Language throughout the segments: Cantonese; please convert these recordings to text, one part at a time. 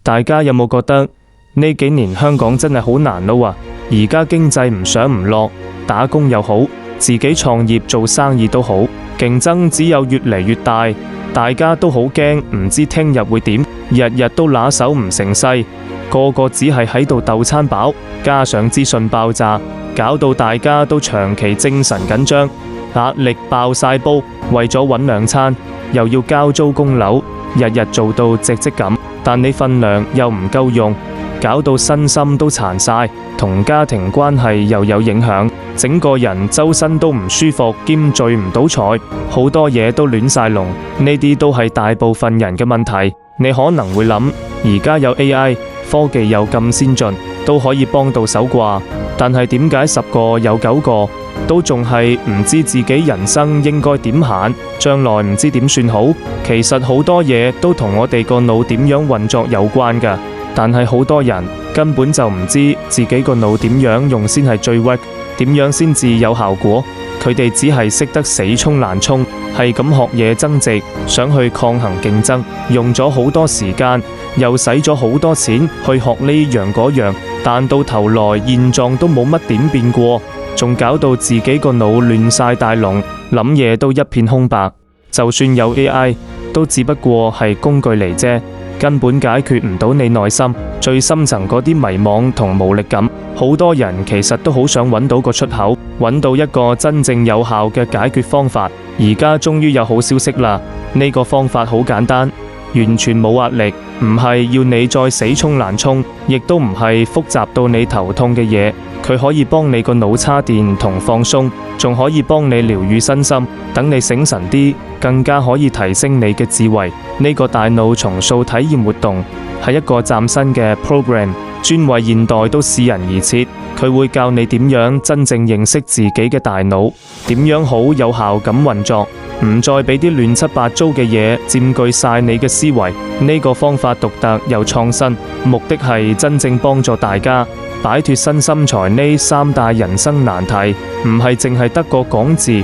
大家有冇覺得呢幾年香港真係好難撈啊？而家經濟唔上唔落，打工又好，自己創業做生意都好，競爭只有越嚟越大，大家都好驚，唔知聽日會點，日日都拿手唔成勢，個個只係喺度鬥餐飽，加上資訊爆炸，搞到大家都長期精神緊張，壓力爆晒煲，為咗搵兩餐，又要交租供樓，日日做到隻積咁，但你份量又唔夠用，搞到身心都殘晒，同家庭關係又有影響，整個人周身都唔舒服，兼聚唔到財，好多嘢都亂晒龍。呢啲都係大部分人嘅問題。你可能會諗，而家有 AI 科技又咁先進，都可以幫到手啩？但係點解10個有9個都仲係唔知自己人生應該點行，將來唔知點算好？其實好多嘢都同我哋個腦點樣運作有關㗎，但係好多人根本就唔知自己個腦點樣用先係最 work，點樣先至有效果。佢哋只係識得死衝難衝，係咁學嘢增值，想去抗衡競爭，用咗好多時間，又使咗好多錢去學呢樣嗰樣，但到頭來現狀都冇乜點變過，仲搞到自己個腦亂晒大龍，諗嘢都一片空白。就算有 AI，都只不過係工具嚟啫，根本解決唔到你內心最深層嗰啲迷惘同無力感。好多人其實都好想揾到個出口，揾到一個真正有效嘅解決方法。而家終於有好消息啦！呢個方法好簡單，完全冇壓力，唔係要你再死衝難衝，亦都唔係複雜到你頭痛嘅嘢。佢可以幫你個腦叉電同放鬆，仲可以幫你療愈身心，等你醒神啲，更加可以提升你嘅智慧。呢個大腦重塑體驗活動係一個嶄新嘅 program， 專為現代都市人而設。佢會教你點樣真正認識自己嘅大腦，點樣好有效咁運作，唔再俾啲亂七八糟嘅嘢佔據晒你嘅思維。呢個方法獨特又創新，目的係真正幫助大家擺脫身心財呢3大人生難題，唔係淨係得個講字，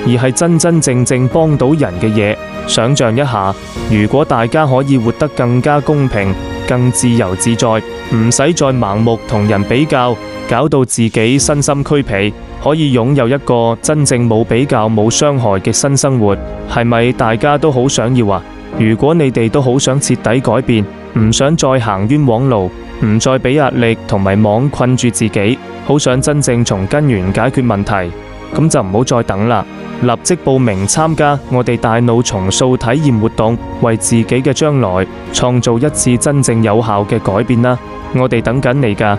而係真真正正幫到人嘅嘢。想象一下，如果大家可以活得更加公平、更自由自在，唔使再盲目同人比較，搞到自己身心俱疲，可以擁有一個真正冇比較冇傷害嘅新生活，係咪大家都好想要啊？如果你哋都好想徹底改變，唔想再行冤枉路，唔再俾壓力同迷惘困住自己，好想真正從根源解決問題，咁就唔好再等啦，立即報名參加我哋大腦重塑體驗活動，為自己嘅將來創造一次真正有效嘅改變啦！我哋等緊你㗎。